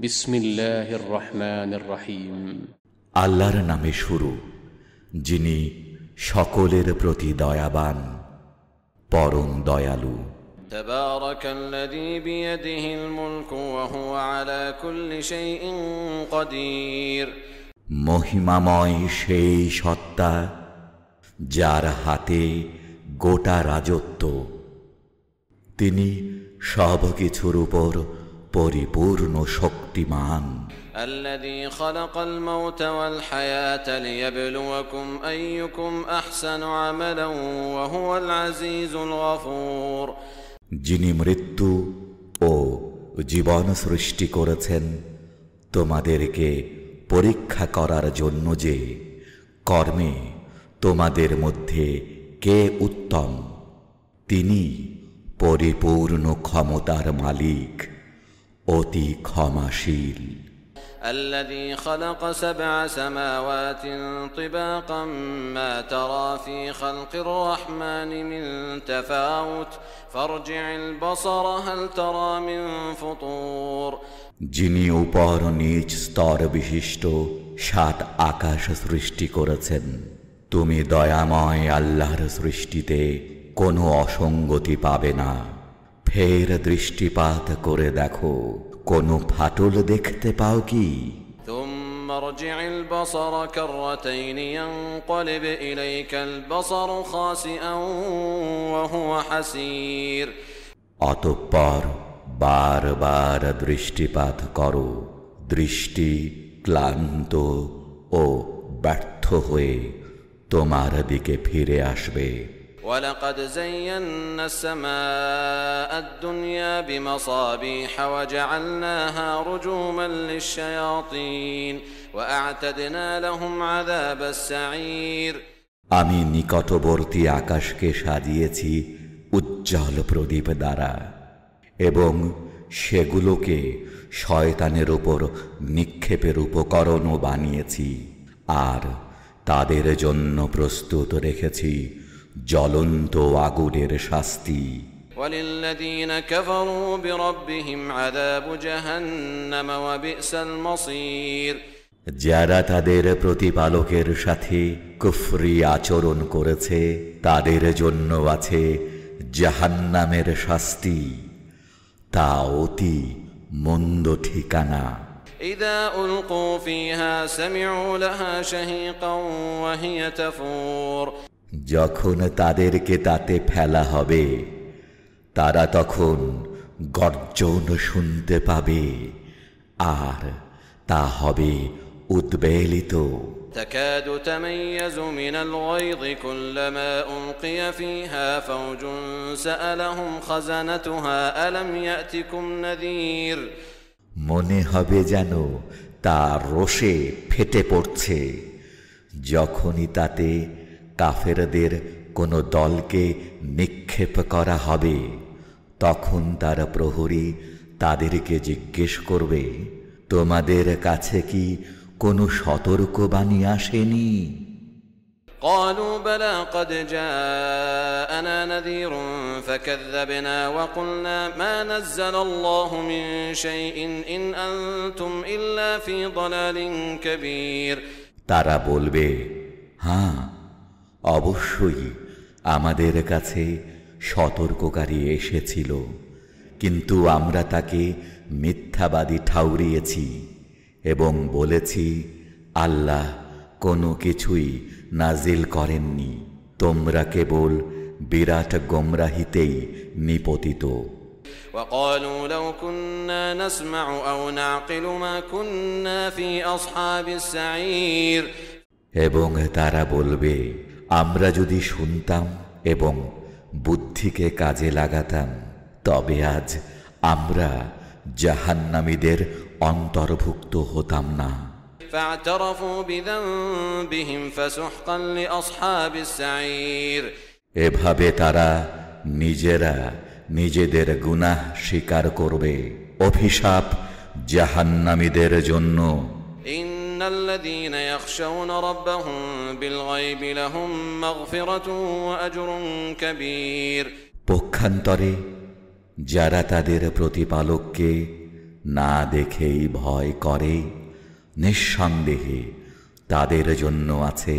বিসমিল্লাহির রহমানির রহিম। আল্লাহর নামে শুরু, যিনি সকলের প্রতি দয়াবান, পরম দয়ালু। তাবারাকাল্লাযী বিয়াদিহিল মুলকু ওয়া হুয়া আলা কুল্লি শাইইন কাদির। মহিমাময় সেই সত্তা যার হাতে গোটা রাজত্ব, তিনি সব কিছুর উপর পরিপূর্ণ শক্তিমান। আল্লাযী খালাকাল মাউতা ওয়াল হায়াতা লিয়াবলুয়াকুম আইয়ুকুম আহসানু আমালান ওয়া হুয়াল আজিজুল গফুর। যিনি মৃত্যু ও জীবন সৃষ্টি করেছেন তোমাদেরকে পরীক্ষা করার জন্য যে কর্মে তোমাদের মধ্যে কে উত্তম, তিনি পরিপূর্ণ ক্ষমতার মালিক, অতি ক্ষমাশীল। الذي خلق 7 سماوات طباقا ما ترى في خلق الرحمن من تفاوت فارجع البصر هل ترى من فطور। যিনি উপর নিচ স্তর বিশিষ্ট 7 আকাশ সৃষ্টি করেছেন, তুমি দয়াময় আল্লাহর সৃষ্টিতে কোনো অসঙ্গতি পাবে না। ফের দৃষ্টিপাত করে দেখো, কোনো ফাটল দেখতে পাও কি? ثم ارجع البصر كرتين ينقلب إليك البصر خاسئا وهو حسير। অতঃপর বারবার দৃষ্টিপাত করো, দৃষ্টি ক্লান্ত ও ব্যর্থ হয়ে তোমার দিকে ফিরে আসবে। ولقد زينا السماء الدنيا بمصابيح وجعلناها رجوما للشياطين وأعتدنا لهم عذاب السعير। আমি নিকটবর্তী আকাশকে সাজিয়েছি উজ্জ্বল প্রদীপ দ্বারা এবং সেগুলোকে শয়তানের উপর নিক্ষেপের উপকরণও বানিয়েছি, আর তাদের জন্য প্রস্তুত রেখেছি জ্বলন্ত আগুনের শাস্তি। وَلِلَّذِينَ كَفَرُوا بِرَبِّهِمْ عَذَابُ جَهَنَّمَ وَبِئْسَ الْمَصِيرُ। যারা তাদের প্রতিপালকের সাথে কুফরি আচরণ করেছে, তাদের জন্য আছে জাহান্নামের শাস্তি, তা অতি মন্দ ঠিকানা। إِذَا أُلْقُوا فِيهَا سَمِعُوا لَهَا شَهِيقًا وَهِيَ تَفُورُ। যখন তাদেরকে তাতে ফেলা হবে, তারা তখন গর্জন শুনতে পাবে, আর তা হবে উদ্বেলিত। تكاد تميز من الغيظ كلما ألقي فيها فوج سألهم خزنتها ألم يأتكم نذير। মনে হবে যেন তার রোষে ফেটে পড়ছে যখনই তাতে কাফেরদের কোনো দলকে নিক্ষেপ করা হবে। তখন তার প্রহরী তাদেরকে জিজ্ঞেস করবে, তোমাদের কাছে কি কোনো সতর্কবাণী আসেনি? قالوا بلى قد جاءنا نذير فكذبنا وقلنا ما نزل الله من شيء إن أنتم إلا في ضلال كبير। তারা বলবে, হ্যাঁ, অবশ্যই আমাদের কাছে সতর্ককারী এসেছিল, কিন্তু আমরা তাকে মিথ্যাবাদী ঠাউরিয়েছি এবং বলেছি আল্লাহ কোনো কিছুই নাজিল করেননি, তোমরা কেবল বিরাট গোমরাহিতেই নিপতিত। وقالوا لو كنا نسمع أو نعقل ما كنا في أصحاب السعير। এবং তারা বলবে, আমরা যদি শুনতাম এবং বুদ্ধিকে কাজে লাগাতাম, তবে আজ আমরা জাহান্নামীদের অন্তর্ভুক্ত হতাম না। فاعترفوا بذنبهم فسحقا لأصحاب السعير। এভাবে তারা নিজেরা নিজেদের গুনাহ স্বীকার করবে। অভিশাপ জাহান্নামীদের জন্য। إن الذين يخشون ربهم بالغيب لهم مغفرة وأجر كبير। পক্ষান্তরে যারা তাদের প্রতিপালককে না দেখেই ভয় করে, নিঃসন্দেহে তাদের জন্য আছে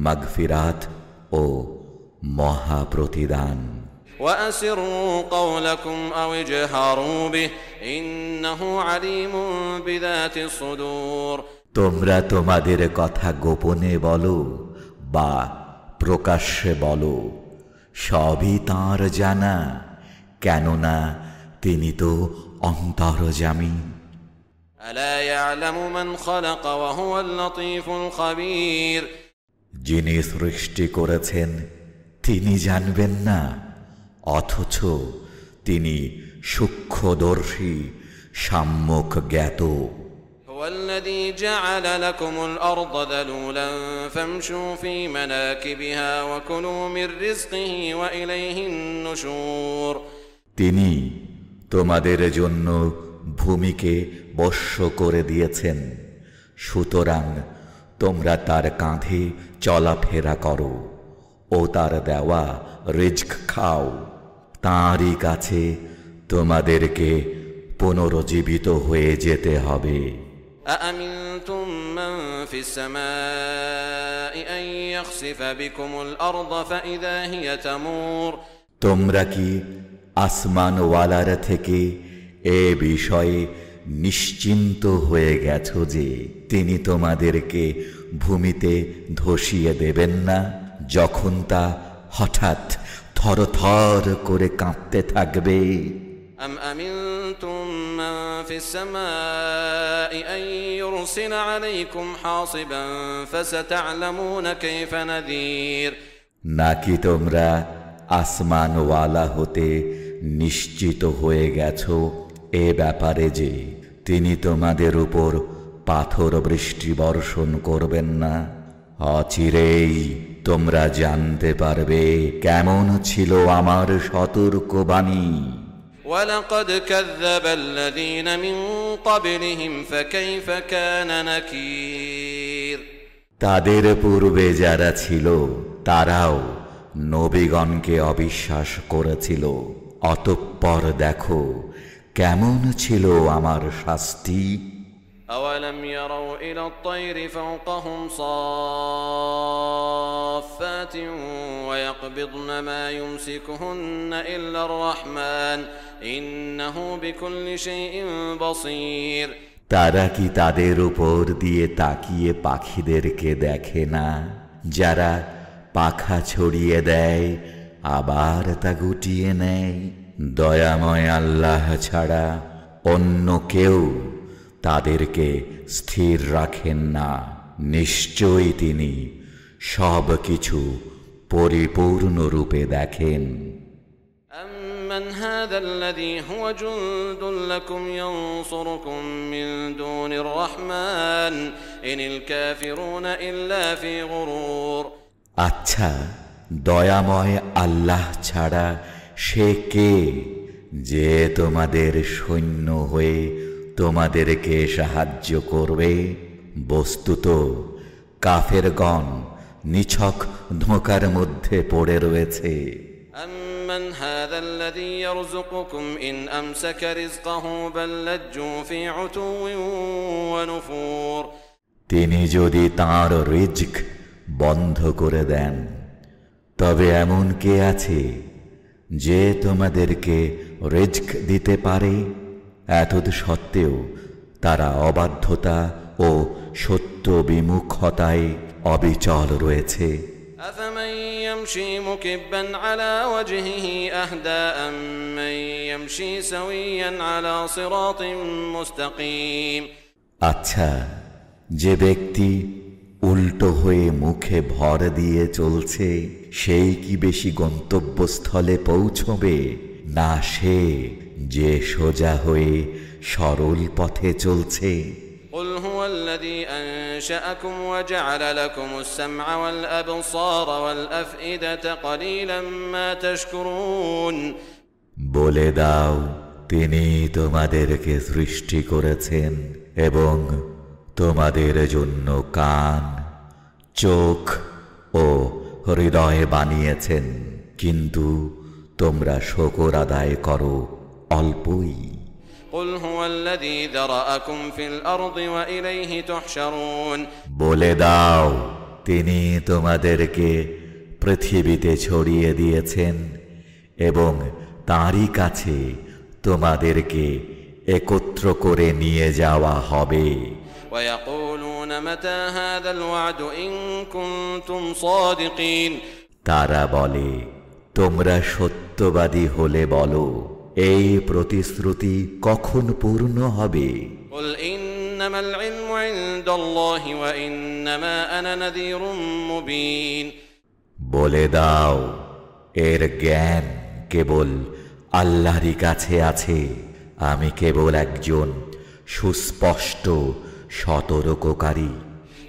মাগফিরাত ও মহা প্রতিদান। وأسروا قولكم أو اجهروا به إنه عليم بذات الصدور। তোমরা তোমাদের কথা গোপনে বলো বা প্রকাশ্যে বলো, সবই তাঁর জানা, কেননা তিনি তো অন্তর্যামী। ألا يعلم من خلق وهو اللطيف الخبير। যিনি সৃষ্টি করেছেন তিনি জানবেন না, অথচ তিনি সূক্ষ্মদর্শী, সম্যক জ্ঞাত। هو الذي جعل لكم الأرض ذلولا فامشوا في مناكبها وكلوا من رزقه وإليه النشور। তিনি তোমাদের জন্য ভূমিকে বশ্য করে দিয়েছেন, সুতরাং তোমরা তার কাঁধে চলাফেরা করো ও তার দেওয়া রিজক খাও। তাঁরই কাছে তোমাদেরকে পুনরুজ্জীবিত হয়ে যেতে হবে। أأمنتم من في السماء أن يخسف بكم الأرض فإذا هي تمور। তোমরা কি আসমানওয়ালার থেকে এ বিষয়ে নিশ্চিন্ত হয়ে গেছো যে তিনি তোমাদেরকে ভূমিতে ধসিয়ে দেবেন না, যখন তা হঠাৎ থরথর করে কাঁপতে থাকবে। أم أمنتم من في السماء أن يرسل عليكم حاصبا فستعلمون كيف نذير। নাকি তোমরা আসমানওয়ালা হতে নিশ্চিত হয়ে গেছো এ ব্যাপারে যে তিনি তোমাদের উপর পাথর বৃষ্টি বর্ষণ করবেন না? অচিরেই তোমরা জানতে পারবে কেমন ছিল আমার সতর্কবাণী। ولقد كذب الذين من قبلهم فكيف كان نكير। তাদের পূর্বে যারা ছিল তারাও নবীগণকে অবিশ্বাস করেছিল, অতঃপর দেখো কেমন ছিল আমার শাস্তি। أولم يروا إلى الطير فوقهم صافات ويقبضن ما يمسكهن إلا الرحمن إنه بكل شيء بصير। তারা কি তাদের উপর দিয়ে তাকিয়ে পাখিদেরকে দেখে না, যারা পাখা ছড়িয়ে দেয় আবার তা গুটিয়ে নেয়? দয়াময় আল্লাহ ছাড়া অন্য কেউ তাদেরকে স্থির রাখেন না। নিশ্চয়ই তিনি সব কিছু পরিপূর্ণরূপে দেখেন। أمن هذا الذي هو جند لكم ينصركم من دون الرحمن إن الكافرون إلا في غرور। আচ্ছা, দয়াময় আল্লাহ ছাড়া সে কে যে তোমাদের সৈন্য হয়ে তোমাদেরকে সাহায্য করবে? বস্তুত কাফেরগণ নিছক ধোঁকার মধ্যে পড়ে রয়েছে। أمن هذا الذي يرزقكم إن أمسك رزقه بل لجوا في عتو ونفور। তিনি যদি তাঁর রিজক বন্ধ করে দেন, তবে এমন কে আছে যে তোমাদেরকে রিজক দিতে পারে? এতদ সত্ত্বেও তারা অবাধ্যতা ও সত্য বিমুখতায় অবিচল রয়েছে। أفمن يمشي مكبا على وجهه أهدى أمن يمشي سويا على صراط مستقيم। আচ্ছা, যে ব্যক্তি উল্টো হয়ে মুখে ভর দিয়ে চলছে সেই কি বেশি গন্তব্যস্থলে পৌঁছবে, না সে যে সোজা হয়ে সরল পথে চলছে? قل هو الذي أنشأكم وجعل لكم السمع والأبصار والأفئدة قليلا ما تشكرون। বলে দাও, তিনি তোমাদেরকে সৃষ্টি করেছেন এবং তোমাদের জন্য কান, চোখ ও হৃদয় বানিয়েছেন, কিন্তু তোমরা শুকর আদায় করো অল্পই। قل هو الذي ذرأكم في الأرض وإليه تحشرون বলে দাও, তিনি তোমাদেরকে পৃথিবীতে ছড়িয়ে দিয়েছেন এবং তারই কাছে তোমাদেরকে একত্র করে নিয়ে যাওয়া হবে। ويقولون متى هذا الوعد إن كنتم صادقين তারা বলে, তোমরা সত্যবাদী হলে বলো, এই প্রতিশ্রুতি কখন পূর্ণ হবে? قل إنما العلم عند الله وإنما أنا نذير مبين বলে দাও, এর জ্ঞান কেবল আল্লাহরই কাছে আছে, আমি কেবল একজন সুস্পষ্ট সতর্ককারী।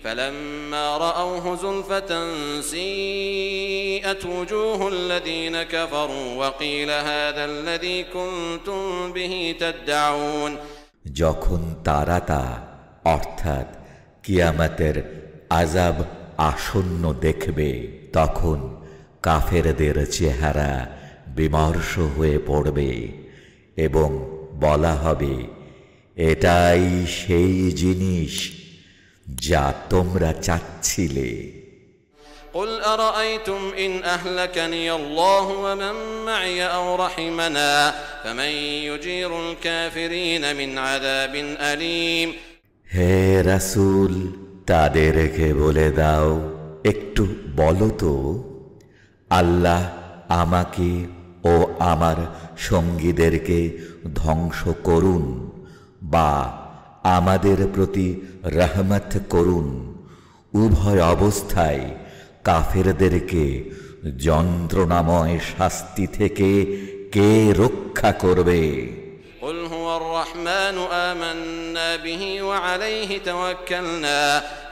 فلما رأوه زلفة سيئت وجوه الذين كفروا وقيل هذا الذي كنتم به تدعون যখন তারা তা অর্থাৎ কিয়ামতের আযাব আসন্ন দেখবে, তখন কাফেরদের চেহারা বিমর্ষ হয়ে পড়বে এবং বলা হবে, এটাই সেই জিনিস যা তোমরা চাচ্ছিলে। قل أرأيتم إن أهلكني الله ومن معي أو رحمنا فمن يجير الكافرين من عذاب أليم হে রাসূল, তাদেরকে বলে দাও, একটু বলো তো, আল্লাহ আমাকে ও আমার সঙ্গীদেরকে ধ্বংস করুন বা আমাদের প্রতি রহমত করুন, উভয় অবস্থায় কাফেরদেরকে যন্ত্রণাময় শাস্তি থেকে কে রক্ষা করবে? قل هو الرحمن آمنا به وعليه توكلنا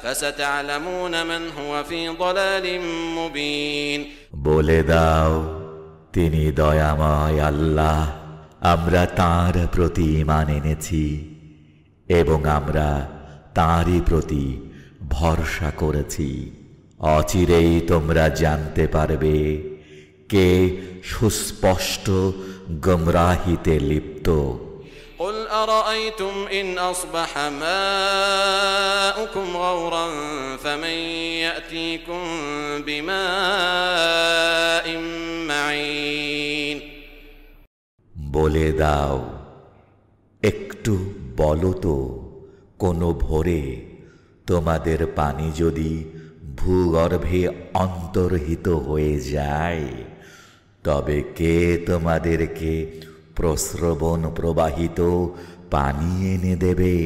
فستعلمون من هو في ضلال مبين বলে দাও, তিনি দয়াময় আল্লাহ, আমরা তাঁর প্রতি ঈমান এনেছি এবং আমরা তাঁরই প্রতি ভরসা করেছি। অচিরেই তোমরা জানতে পারবে কে সুস্পষ্ট গোমরাহিতে লিপ্ত। قل أرأيتم إن أصبح ماؤكم غورا فمن يأتيكم بماء معين বলে দাও, একটু বলো তো, কোনো ভোরে তোমাদের পানি যদি ভূগর্ভে অন্তর্হিত হয়ে যায়, তবে কে তোমাদেরকে প্রস্রবণ প্রবাহিত পানি এনে দেবে?